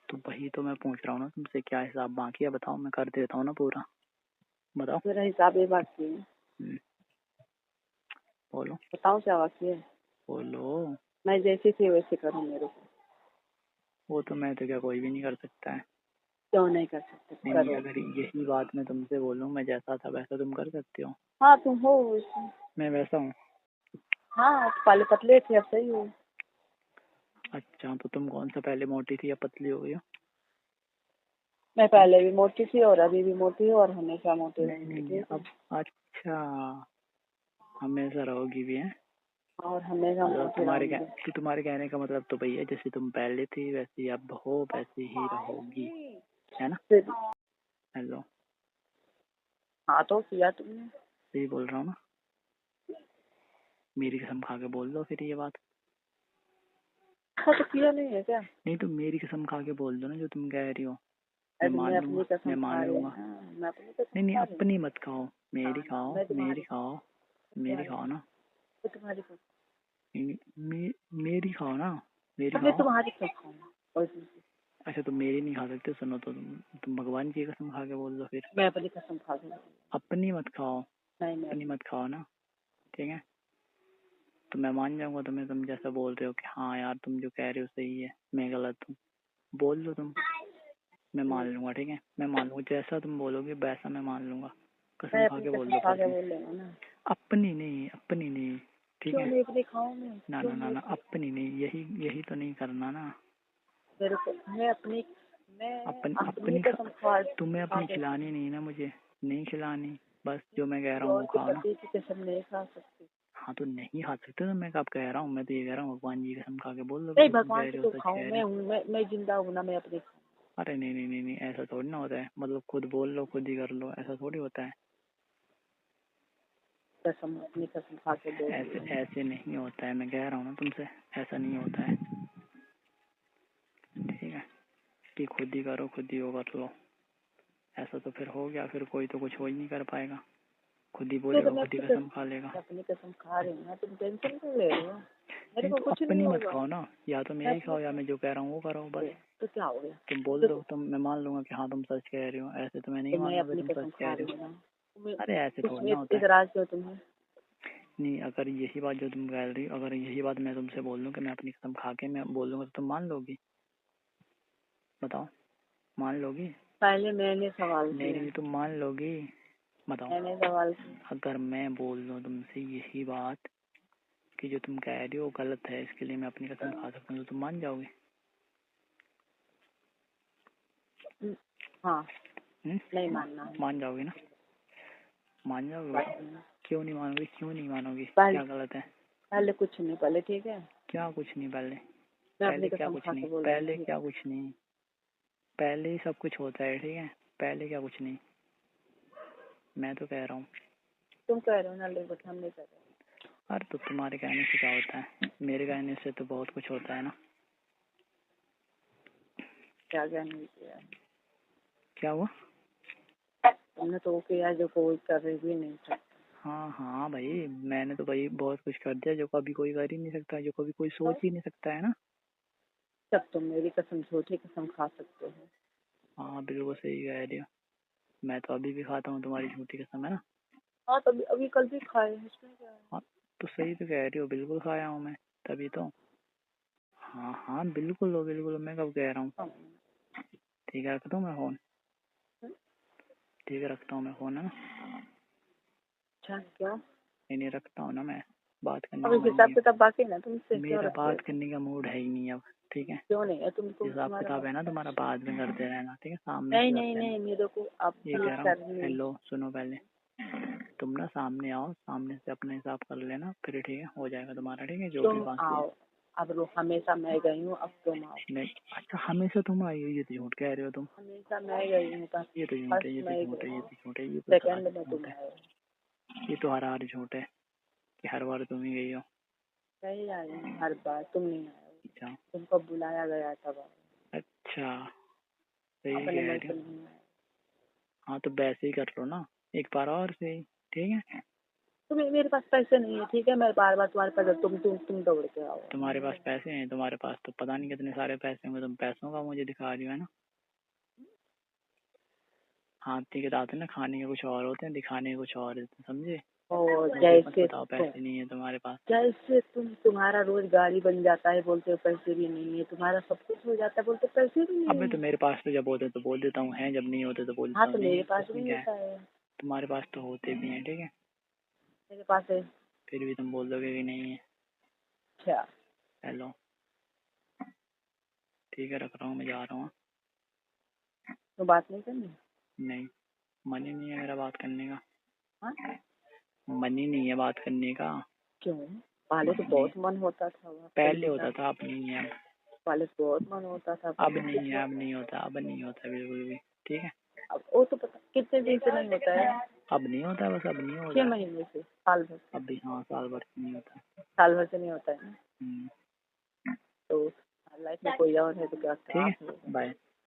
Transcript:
तो वही तो मैं पूछ रहा हूँ ना तुमसे, क्या हिसाब बाकी है बताओ, मैं कर देता हूँ ना पूरा, बताओ। मेरा हिसाब ये बाकी है। बोलो बताओ क्या बाकी है। बोलो। मैं जैसी थी वैसे करूँ मेरे को। वो तो मैं तो क्या कोई भी नहीं कर सकता है। क्यों नहीं कर सकते, नहीं नहीं, करो। अगर यही बात मैं तुमसे बोलूँ मैं जैसा था वैसा तुम कर सकते हो। हाँ तुम हो वैसे। मैं वैसा हूँ। हाँ पहले पतले थे, अब सही हो। अच्छा तो तुम कौन सा, पहले मोटी थी या पतली हो गई हो? मैं पहले भी मोटी थी और अभी भी मोटी हूँ और हमेशा मोटी नहीं रहूंगी, नहीं नहीं, ठीक है। अब अच्छा हमेशा रहोगी भी है? और हमेशा मतलब मोटी रहूंगी। तुम्हारे कहने का मतलब तो भैया जैसे तुम पहले थी वैसी अब हो, वैसी ही रहोगी, है ना? फिर हेलो, हाँ तो किया तुमने। सही बोल रहा हूँ ना? मेरी कसम खा के बोल दो फिर ये बात। हाँ तो किया नहीं है क्या। नहीं तो मेरी कसम खा के बोल दो ना जो तुम कह रही हो, मैं अरे मान मैं अपनी लूंगा, मैं कसम मान खा रही लूंगा। हूँ ना, मैं अपनी कसम नहीं नहीं, खा रही हूँ। अपनी मत खाओ, मेरी हाँ खाओ, मैं मेरी तुम्हारी, खाओ, मेरी खाओ ना। मैं तुम्हारी कसम, नहीं, मेरी खाओ ना, मेरी मैं खाओ। तुम्हारी कसम खाऊंगा और अच्छा तुम मेरी नहीं खा सकते, सुनो तो तुम भगवान की कसम खा के बोल दो फिर। मैं अपनी कसम खा दूंगा। अपनी मत खाओ, नहीं मैं अपनी मत खाओ ना, ठीक है? तो मैं मान जाऊंगा तुम्हें, तुम जैसा बोल रहे हो कि हाँ यार तुम जो कह रहे हो सही है, मैं गलत हूँ, बोल दो तुम, मैं मान लूंगा, ठीक है? मैं मान लूंगा, जैसा तुम बोलोगे वैसा मैं मान लूंगा। कसम मैं खा अपनी के बोल कसम दो खा पर के तुम। बोल लेंगे ना। अपनी नहीं, अपनी नहीं, ठीक क्यों है? नहीं अपनी खाऊं मैं, ना क्यों ना ना नहीं ना, अपनी नहीं, यही यही तो नहीं करना ना। मेरे को, मैं अपनी अपनी कसम खा तुम्हें खा अपनी के खिलानी नहीं ना मुझे, नहीं खिलानी, बस जो मैं कह किसी रहा हूँ और वो के खाओ ना। पति की कसम नहीं खा सकती। हाँ तो नहीं खा सकते तो मैं कब कह रहा हूँ, मैं तो ये कह रहा हूँ भगवान जी की कसम खा के बोल दो कि नहीं जो तुम कह भगवान रहे की हो तो सच खाऊं, कह रहे मैं हो। हूँ, मैं जिंदा हूँ ना, मैं अपनी खाऊं। अरे नहीं नहीं नहीं नहीं, ऐसा थोड़ी ना होता है, मतलब खुद बोल लो खुद ही कर लो, ऐसा थोड़ी होता है। कसम, अपनी कसम खा के बोल ऐसे दिया। ऐसे नहीं होता है, मैं कह रहा हूँ ना तुमसे, ऐसा नहीं होता है, ठीक है? कि खुद ही करो खुद ही वो कर लो, ऐसा तो फिर हो गया, फिर कोई तो कुछ हो ही नहीं कर पाएगा, खुद ही तो बोलेगा मैं खुद ही अपनी कसम खा लेगा। अपनी कसम खा रही हूँ ना, तुम टेंशन क्यों ले रहे हो। मेरे नहीं को तो कुछ नहीं अपनी मत होगा। खाओ ना, या तो मैं मेरी अपनी, खाओ या मैं जो कह रहा हूँ वो करो बस। तो क्या हो गया। तुम बोल दो, देखो तुम, मैं मान लूंगा कि हाँ तुम सच कह रहे हो, ऐसे तो मैं नहीं तो मैं मानूंगा कि अपनी तुम कसम सच खा कह रहे रही हो। हूँ ना, तुम्हें अरे ऐसे थोड़ी उसमें ना होता है। इतराज क्यों तुम्हें। नहीं, अगर यही बात जो तुम कह रही हो, अगर यही बात मैं तुमसे बोल दूं कि मैं अपनी कसम खा के मैं बोल दूंगा तो तुम मान लोगी? बताओ, मान लोगी? पहले मैंने सवाल नहीं किया, नहीं, तुम मान लोगी? बताओ। मैंने सवाल किया। अगर मैं बोल दूं तुमसे यही बात कि जो तुम कह रही हो गलत है, इसके लिए मैं अपनी कसम खा सकता हूँ, तो तुम मान जाओगे? हाँ नहीं मानना है। मान जाओगे ना? मान जाओगे? बताओ, क्यों नहीं मानोगी, क्यों नहीं मानोगी, पहले क्या गलत है? पहले कुछ नहीं, पहले ठीक है। क्या कुछ नहीं पहले? मैं अपनी पहले क्या कसम कुछ खा नहीं, के बोल रही हूँ, पहले ठीक क्या है। कुछ नहीं, पहले ही सब कुछ होता है, ठीक है? पहले क्या कुछ नहीं, मैं तो कह रहा हूँ। तुम कह रहे हो ना, लेकिन हम नहीं कर रहे। अरे तो तुम्हारे कहने से क्या होता है, मेरे कहने से तो बहुत कुछ होता है ना। क्या क्या नहीं किया। क्या हुआ? तुमने तो वो किया जो कोई कर रही भी नहीं था। हाँ हाँ भाई, मैंने तो भाई बहुत कुछ कर दिया जो कभी कोई कर ही नहीं सकता, जो कभी कोई सोच ही नहीं सकता, है ना? तब तुम मेरी कसम, झूठी कसम खा सकते हो। हाँ बिल्कुल सही कह रही हो, मैं तो अभी भी खाता हूँ तुम्हारी झूठी कसम, है ना? हाँ तभी, अभी कल भी खाए, इसमें क्या है। हाँ तो सही तो कह रही हो, बिल्कुल खाया हूँ मैं, तभी तो। हाँ हाँ बिल्कुल हो, बिल्कुल, मैं कब कह रहा हूँ। हाँ। ठीक है, रखता हूँ मैं फोन, ठीक है रखता हूँ मैं फोन, है ना? अच्छा क्यों। नहीं नहीं, रखता हूँ ना मैं, बात करने का अभी मन हिसाब नहीं है। किताब बाकी ना तुमसे, क्यों मेरा रखते हो। बात करने का मूड है ही नहीं अब, ठीक है? क्यों नहीं है, तुम हिसाब तुम्हारा किताब पास। है ना तुम्हारा, बाद में करते रहना, ठीक है? सामने से नहीं कर नहीं लेना। नहीं, मेरे को अब ये भी कह रहा हूँ, करनी। हेलो सुनो पहले, तुम ना सामने आओ, सामने से अपना हिसाब कर लेना फिर, ठीक है? हो जाएगा तुम्हारा, ठीक है? जो भी तुम बाकी है। आओ, अब हमेशा मैं गई हूँ, अब तुम आओ। नहीं, अच्छा हमेशा तुम आई हो, ये तो झूठ कह रहे हो तुम, हमेशा मैं गई हूँ, बस ये तो झूठ है, ये फर्स्ट तो मैं झूठ है, ये गई, तो झूठ है, ये तो सेकंड सरासर में तुम झूठ है, आए। ये तो हर हार झूठ है कि हर बार तुम ही गई हो। सही आई हूँ हर बार, तुम नहीं आए हो। अच्छा तुमको बुलाया गया तब आए, अच्छा, सही अपने कह मन रहे से हो। नहीं आए। हाँ तो वैसे ही कर लो ना, एक बार और सही, ठीक है? तो मेरे पास पैसे नहीं है, ठीक है, मैं बार बार तुम्हारे पास तुम दौड़ के आओ। तुम्हारे पास पैसे हैं? तुम्हारे पास तो पता नहीं कितने सारे पैसे होंगे, तुम पैसों का मुझे दिखा रही हो, है ना। हाथी के दांत ना खाने के कुछ और होते हैं, दिखाने के कुछ और होते हैं, समझे। और मुझे मत जैसे बताओ पैसे नहीं है तुम्हारे पास। जैसे तुम्हारा रोज गाड़ी बन जाता है, बोलते हो पैसे भी नहीं है, तुम्हारा सब कुछ हो जाता है, बोलते पैसे भी नहीं अबे है। तो मेरे पास तो जब होते तो बोल देता हूँ हैं, जब नहीं होते तो हाँ बोलता तो हूँ नहीं मेरे है, पास उसमें भी क्या है। होता है। तुम्हारे पास तो होते भी हैं, ठीक है। मेरे पास है। फिर भी तुम बोल दोगे कि नहीं है। अच्छा, हेलो, ठीक है, रख रहा हूँ, मैं जा रहा हूँ। तो बात नहीं करनी। नहीं, मन ही नहीं है मेरा बात करने का। हाँ, मन ही नहीं है बात करने का। क्यों? पहले तो नहीं, बहुत मन होता था बात पहले करने होता का। था, अब नहीं है। पहले तो बहुत मन होता था, अब सब नहीं कुछ है, अब होता नहीं होता, अब नहीं होता बिल्कुल भी, ठीक है। था। अब वो तो पता कितने दिन से नहीं होता है। अब नहीं होता, बस अब नहीं 6 होता। महीने से, साल भर से। अब भी हाँ, साल भर से नहीं होता। साल भर से नहीं होता है ना। हम्म, तो लाइफ में कोई और है तो क्या ठीक आप है, हो। बाय।